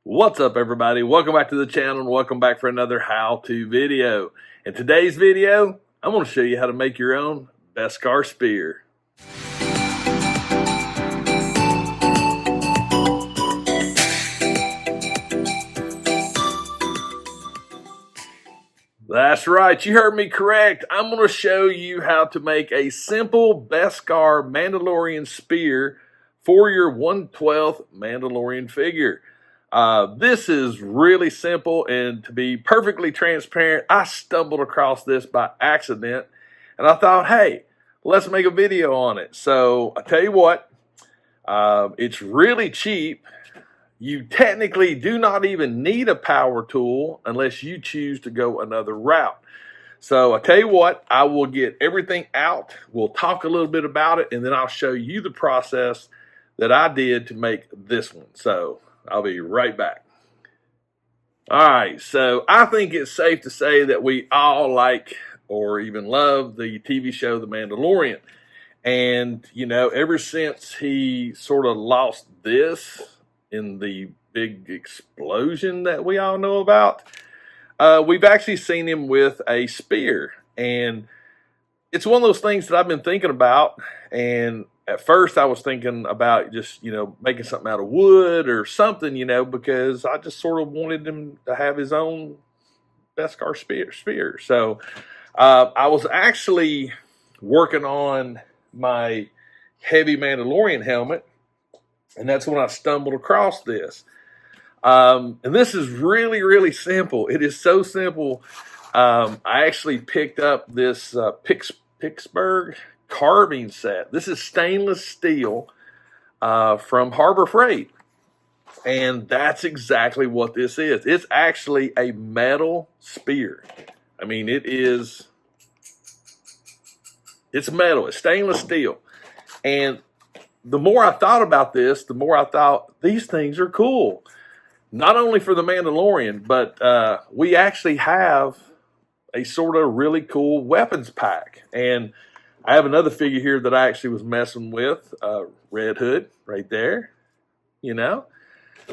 What's up, everybody? Welcome back to the channel and welcome back for another how-to video. In today's video, I'm going to show you how to make your own Beskar spear. That's right, you heard me correct. I'm going to show you how to make a simple Beskar Mandalorian spear for your 1/12 Mandalorian figure. This is really simple, and to be perfectly transparent, I stumbled across this by accident, and I thought, hey, let's make a video on it. So I tell you what, it's really cheap. You technically do not even need a power tool unless you choose to go another route. So I tell you what, I will get everything out. We'll talk a little bit about it, and then I'll show you the process that I did to make this one. So I'll be right back. All right, so I think it's safe to say that we all like or even love the TV show The Mandalorian. And, you know, ever since he sort of lost this in the big explosion that we all know about, we've actually seen him with a spear. And it's one of those things that I've been thinking about. And at first I was thinking about just, making something out of wood or something, because I just sort of wanted him to have his own Beskar spear. So I was actually working on my heavy Mandalorian helmet, and that's when I stumbled across this. And this is really, really simple. It is so simple. I actually picked up this Pittsburgh carving set. This is stainless steel from Harbor Freight. And that's exactly what this is. It's actually a metal spear. I mean, it's metal. It's stainless steel. And the more I thought about this, the more I thought these things are cool. Not only for the Mandalorian, but we actually have a sort of really cool weapons pack. And I have another figure here that I actually was messing with, Red Hood, right there,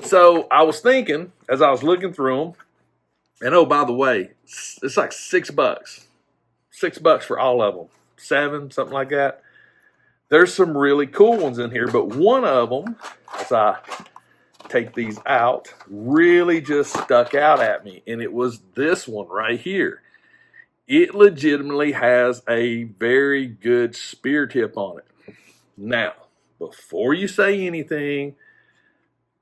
So I was thinking, as I was looking through them, and oh, by the way, it's like $6. $6 for all of them. 7, something like that. There's some really cool ones in here, but one of them, as I take these out, really just stuck out at me, and it was this one right here. It legitimately has a very good spear tip on it. Now, before you say anything,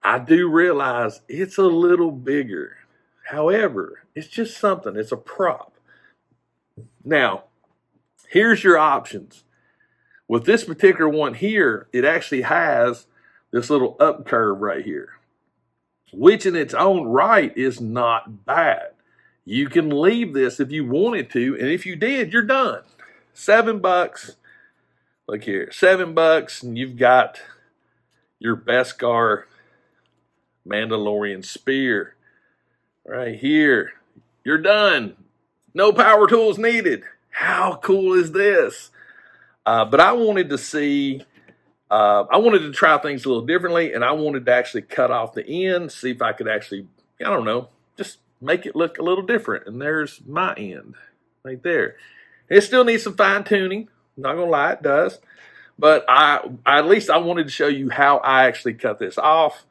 I do realize it's a little bigger. However, it's just something. It's a prop. Now, here's your options. With this particular one here, it actually has this little up curve right here, which in its own right is not bad. You can leave this if you wanted to, and if you did, you're done. $7. Look here, $7, and you've got your Beskar Mandalorian spear right here. You're done. No power tools needed. How cool is this? But I wanted to see, I wanted to try things a little differently, and I wanted to actually cut off the end, see if I could actually, just make it look a little different. And there's my end right there. It still needs some fine tuning. Not gonna lie, it does. But at least I wanted to show you how I actually cut this off.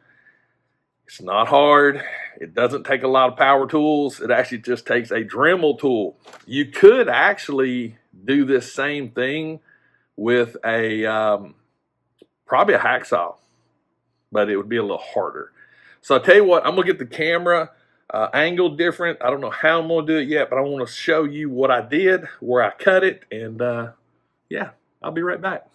It's not hard. It doesn't take a lot of power tools. It actually just takes a Dremel tool. You could actually do this same thing with a probably a hacksaw, but it would be a little harder. So I'll tell you what, I'm gonna get the camera angled different. I don't know how I'm gonna do it yet, but I want to show you what I did, where I cut it, and yeah, I'll be right back.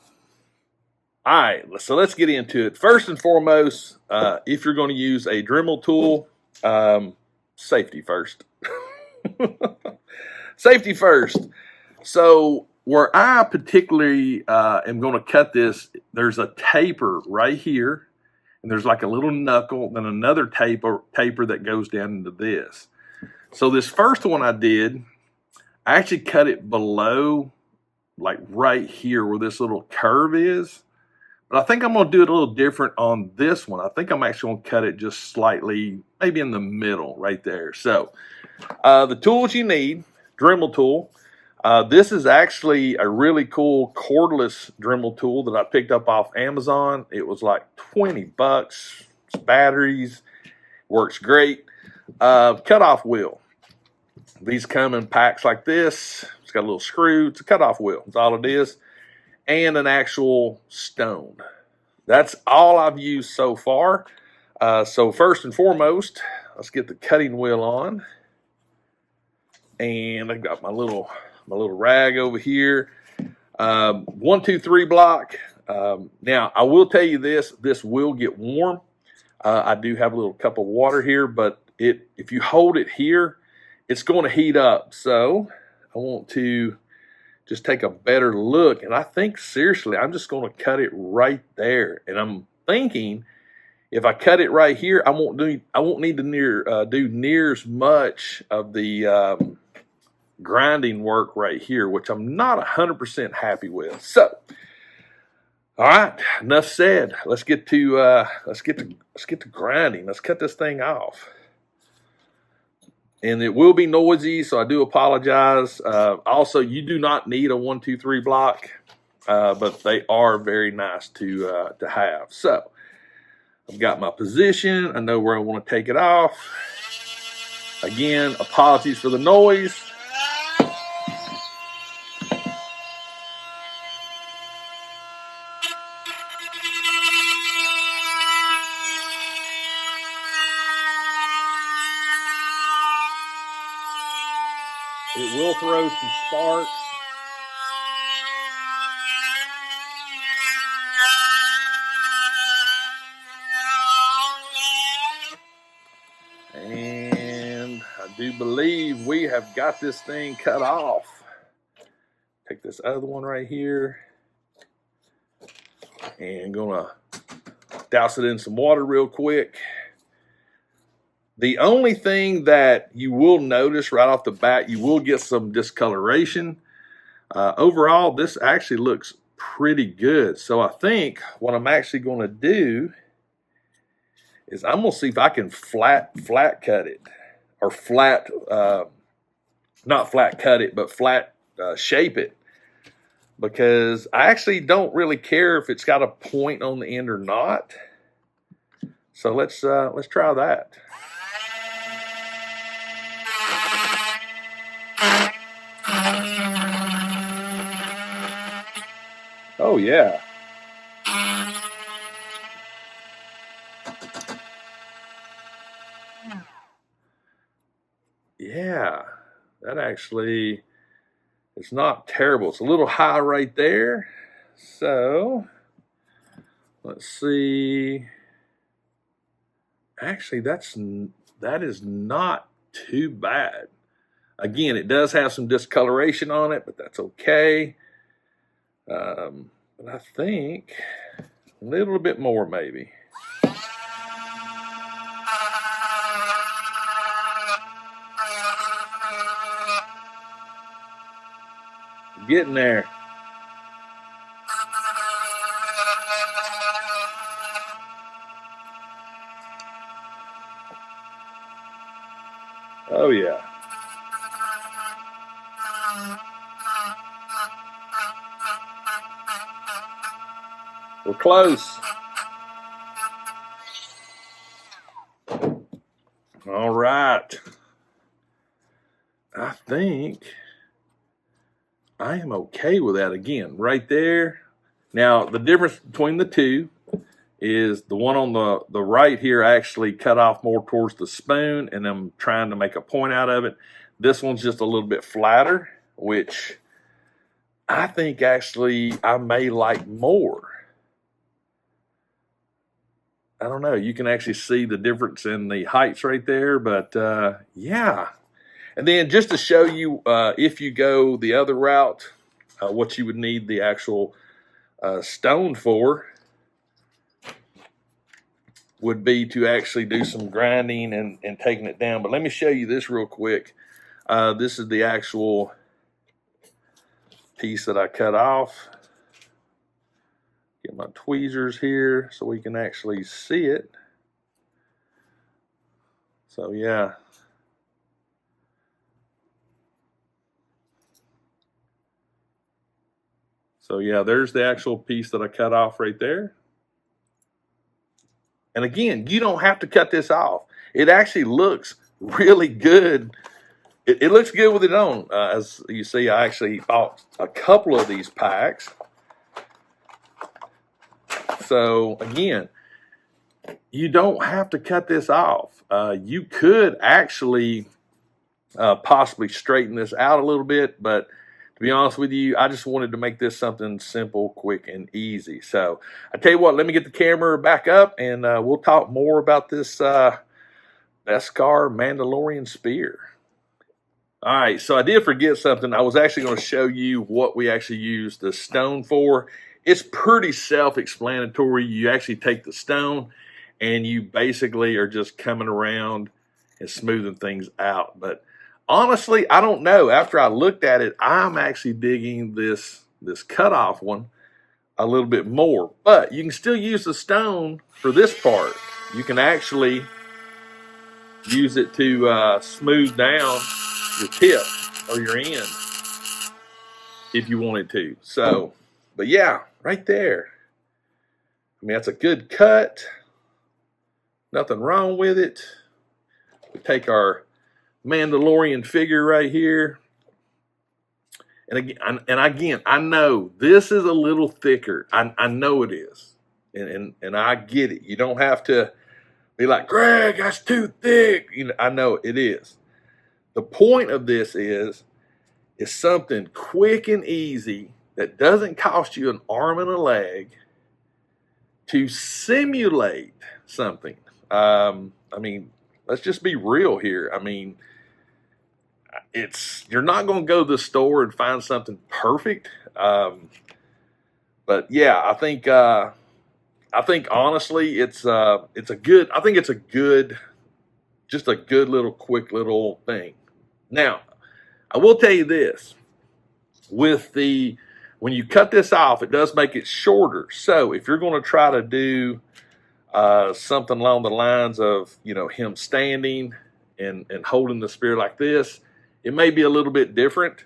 All right, so let's get into it. First and foremost, if you're going to use a Dremel tool, safety first. Safety first. So where I particularly am going to cut this, there's a taper right here, and there's like a little knuckle, then another taper that goes down into this. So this first one I did, I actually cut it below, like right here where this little curve is. But I think I'm going to do it a little different on this one. I think I'm actually going to cut it just slightly, maybe in the middle right there. So the tools you need, Dremel tool. This is actually a really cool cordless Dremel tool that I picked up off Amazon. It was like 20 bucks. It's batteries. Works great. Cutoff wheel. These come in packs like this. It's got a little screw. It's a cutoff wheel. That's all it is. And an actual stone. That's all I've used so far. So first and foremost, let's get the cutting wheel on. And I've got my little rag over here. 1, 2, 3 block. Now I will tell you this will get warm. I do have a little cup of water here, but if you hold it here, it's going to heat up. So I want to just take a better look. And I think seriously, I'm just going to cut it right there. And I'm thinking if I cut it right here, I won't need to do near as much of the grinding work right here, which I'm not 100% happy with. So, all right, enough said. Let's get to grinding. Let's cut this thing off. And it will be noisy, so I do apologize. Also, you do not need a 1, 2, 3 block, but they are very nice to have. So, I've got my position. I know where I want to take it off. Again, apologies for the noise. It will throw some sparks. And I do believe we have got this thing cut off. Take this other one right here. And gonna douse it in some water real quick. The only thing that you will notice right off the bat, you will get some discoloration. Overall, this actually looks pretty good. So I think what I'm actually going to do is I'm going to see if I can flat cut it. Or not flat cut it, but flat shape it. Because I actually don't really care if it's got a point on the end or not. So let's try that. Oh, yeah. Yeah, that actually is not terrible. It's a little high right there. So, let's see. Actually, that is not too bad. Again, it does have some discoloration on it, but that's okay. But I think a little bit more maybe. Getting there. Oh yeah. We're close. All right. I think I am okay with that. Again, right there. Now, the difference between the two is the one on the right here actually cut off more towards the spoon, and I'm trying to make a point out of it. This one's just a little bit flatter, which I think actually I may like more. I don't know. You can actually see the difference in the heights right there, but yeah. And then just to show you, if you go the other route, what you would need the actual stone for would be to actually do some grinding and taking it down. But let me show you this real quick. This is the actual piece that I cut off. Get my tweezers here so we can actually see it. So yeah. So yeah, there's the actual piece that I cut off right there. And again, you don't have to cut this off. It actually looks really good. It looks good with it on. As you see, I actually bought a couple of these packs. So again, you don't have to cut this off. You could actually possibly straighten this out a little bit, but to be honest with you, I just wanted to make this something simple, quick, and easy. So I tell you what, let me get the camera back up, and we'll talk more about this Beskar Mandalorian spear. All right, so I did forget something. I was actually going to show you what we actually use the stone for. It's pretty self-explanatory. You actually take the stone, and you basically are just coming around and smoothing things out. But honestly, I don't know. After I looked at it, I'm actually digging this cutoff one a little bit more. But you can still use the stone for this part. You can actually use it to smooth down your tip or your end if you wanted to. So, but yeah, right there. I mean, that's a good cut. Nothing wrong with it. We take our Mandalorian figure right here. And again, I know this is a little thicker. I know it is. And I get it. You don't have to be like, Greg, that's too thick. You know, I know it is. The point of this is something quick and easy that doesn't cost you an arm and a leg to simulate something. I mean, let's just be real here. I mean, you're not going to go to the store and find something perfect. But yeah, I think honestly, it's a good little quick little thing. Now, I will tell you this, when you cut this off, it does make it shorter. So if you're going to try to do something along the lines of, you know, him standing and holding the spear like this, it may be a little bit different.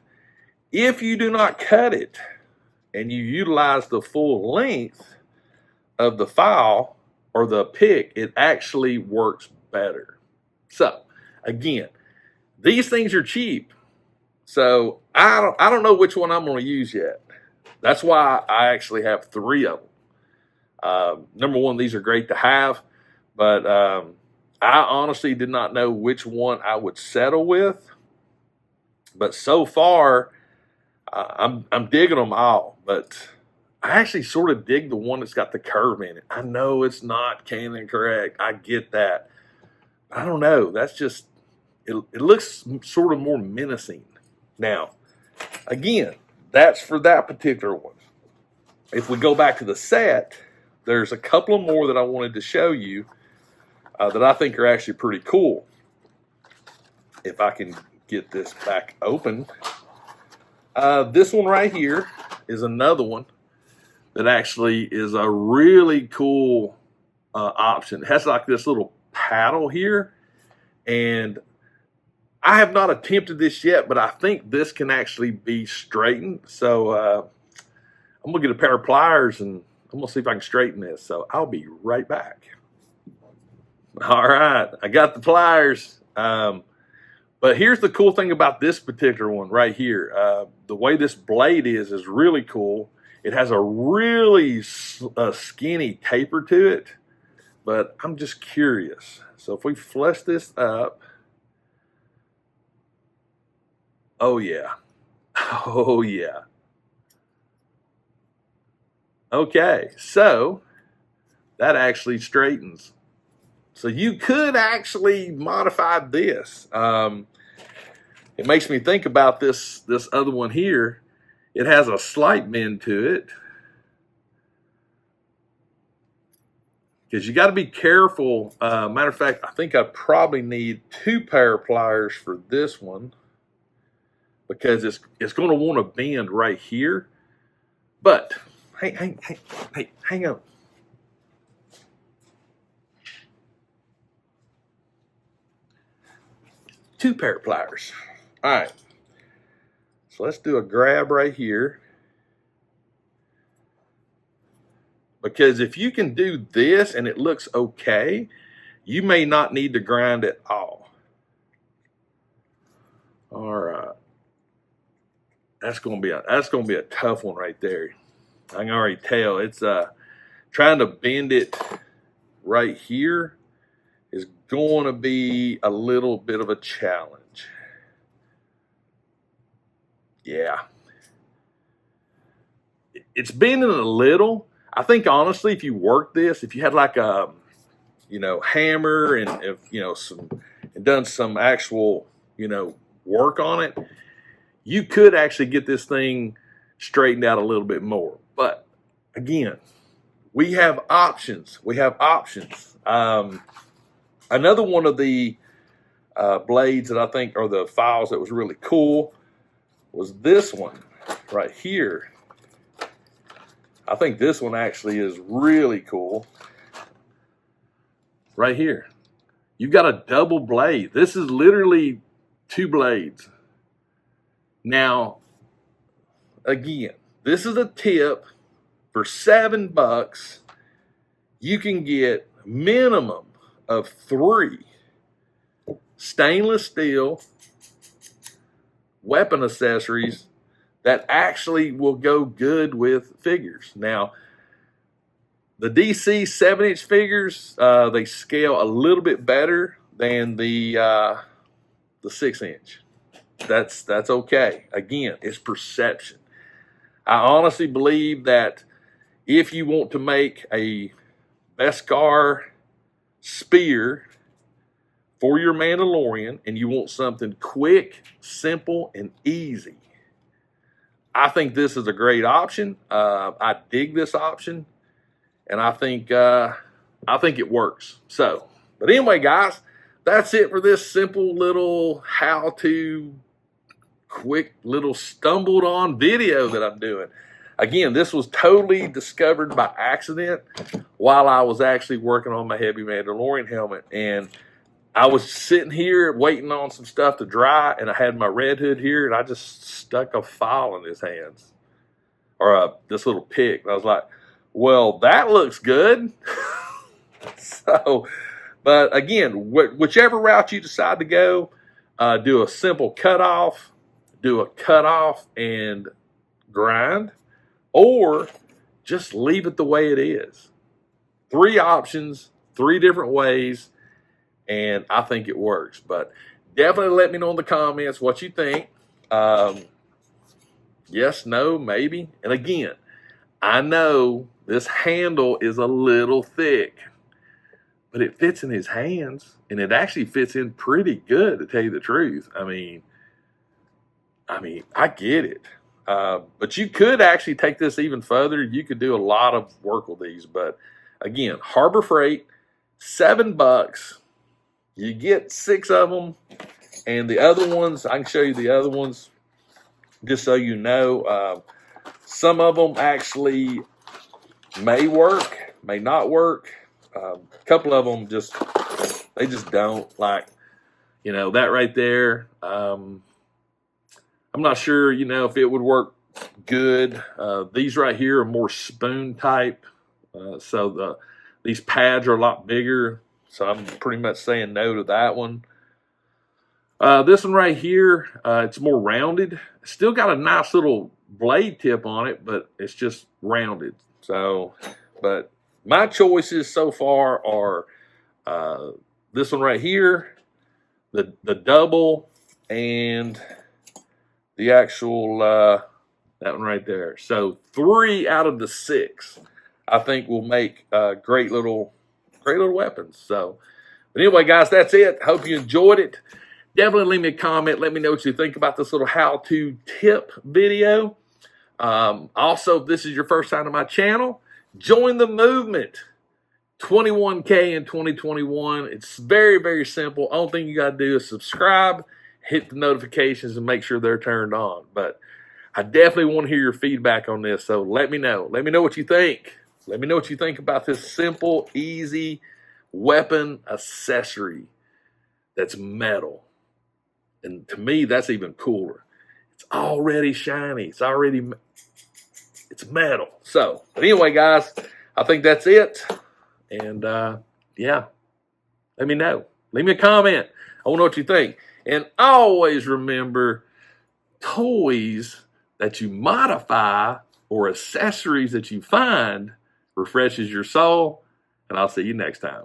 If you do not cut it and you utilize the full length of the file or the pick, it actually works better. So again, these things are cheap. So I don't know which one I'm going to use yet. That's why I actually have 3 of them. Number one, these are great to have, but I honestly did not know which one I would settle with. But so far, I'm digging them all. But I actually sort of dig the one that's got the curve in it. I know it's not canon correct. I get that. I don't know. That's just, it looks sort of more menacing. Now, again, that's for that particular one. If we go back to the set, there's a couple of more that I wanted to show you that I think are actually pretty cool. If I can get this back open. This one right here is another one that actually is a really cool option. It has like this little paddle here, and I have not attempted this yet, but I think this can actually be straightened. So I'm gonna get a pair of pliers and I'm gonna see if I can straighten this. So I'll be right back. All right, I got the pliers. But here's the cool thing about this particular one right here. The way this blade is really cool. It has a really skinny taper to it, but I'm just curious. So if we flush this up, oh yeah, oh yeah. Okay, so that actually straightens. So you could actually modify this. It makes me think about this other one here. It has a slight bend to it. Because you got to be careful. Matter of fact, I think I probably need 2 pair of pliers for this one. Because it's going to want to bend right here. But hang on. Two pair of pliers. All right. So let's do a grab right here. Because if you can do this and it looks okay, you may not need to grind at all. All right. That's gonna be a tough one right there. I can already tell. It's trying to bend it right here is going to be a little bit of a challenge. Yeah. It's bending a little. I think honestly, if you work this, if you had like a, hammer and if, and done some actual, work on it, you could actually get this thing straightened out a little bit more. But again, we have options. Another one of the blades that I think are the files that was really cool was this one right here. I think this one actually is really cool. Right here. You've got a double blade. This is literally two blades. Now, again, this is a tip. For $7, you can get minimum of 3 stainless steel weapon accessories that actually will go good with figures. Now, the DC 7-inch figures, they scale a little bit better than the 6-inch. That's okay. Again, it's perception. I honestly believe that if you want to make a Beskar spear for your Mandalorian and you want something quick, simple, and easy, I think this is a great option. I dig this option, and I think it works. So, but anyway, guys, that's it for this simple little how-to, quick little stumbled on video that I'm doing. Again, this was totally discovered by accident while I was actually working on my heavy Mandalorian helmet, and I was sitting here waiting on some stuff to dry, and I had my Red Hood here, and I just stuck a file in his hands, or this little pick. And I was like, well, that looks good. So, but again, whichever route you decide to go, do a simple cutoff, and grind, or just leave it the way it is. 3 options, 3 different ways, and I think it works. But definitely let me know in the comments what you think. Yes, no, maybe. And again, I know this handle is a little thick, but it fits in his hands, and it actually fits in pretty good, to tell you the truth. I mean, I get it. But you could actually take this even further. You could do a lot of work with these. But again, Harbor Freight, $7. You get 6 of them. And the other ones, I can show you the other ones just so you know. Some of them actually may work, may not work. A couple of them they just don't. Like, that right there. I'm not sure, if it would work good. These right here are more spoon type. So these pads are a lot bigger. So I'm pretty much saying no to that one. This one right here, it's more rounded. Still got a nice little blade tip on it, but it's just rounded. So, but my choices so far are this one right here, the double, and the actual that one right there. So 3 out of the 6, I think, will make great little weapons. So, but anyway, guys, that's it. Hope you enjoyed it. Definitely leave me a comment. Let me know what you think about this little how-to tip video. Also, if this is your first time on my channel, join the movement. 21K in 2021. It's very, very simple. Only thing you got to do is subscribe, hit the notifications, and make sure they're turned on. But I definitely want to hear your feedback on this. So let me know. Let me know what you think. Let me know what you think about this simple, easy weapon accessory that's metal. And to me, that's even cooler. It's already shiny. It's metal. So, but anyway, guys, I think that's it. And yeah, let me know. Leave me a comment. I want to know what you think. And always remember, toys that you modify or accessories that you find refreshes your soul. And I'll see you next time.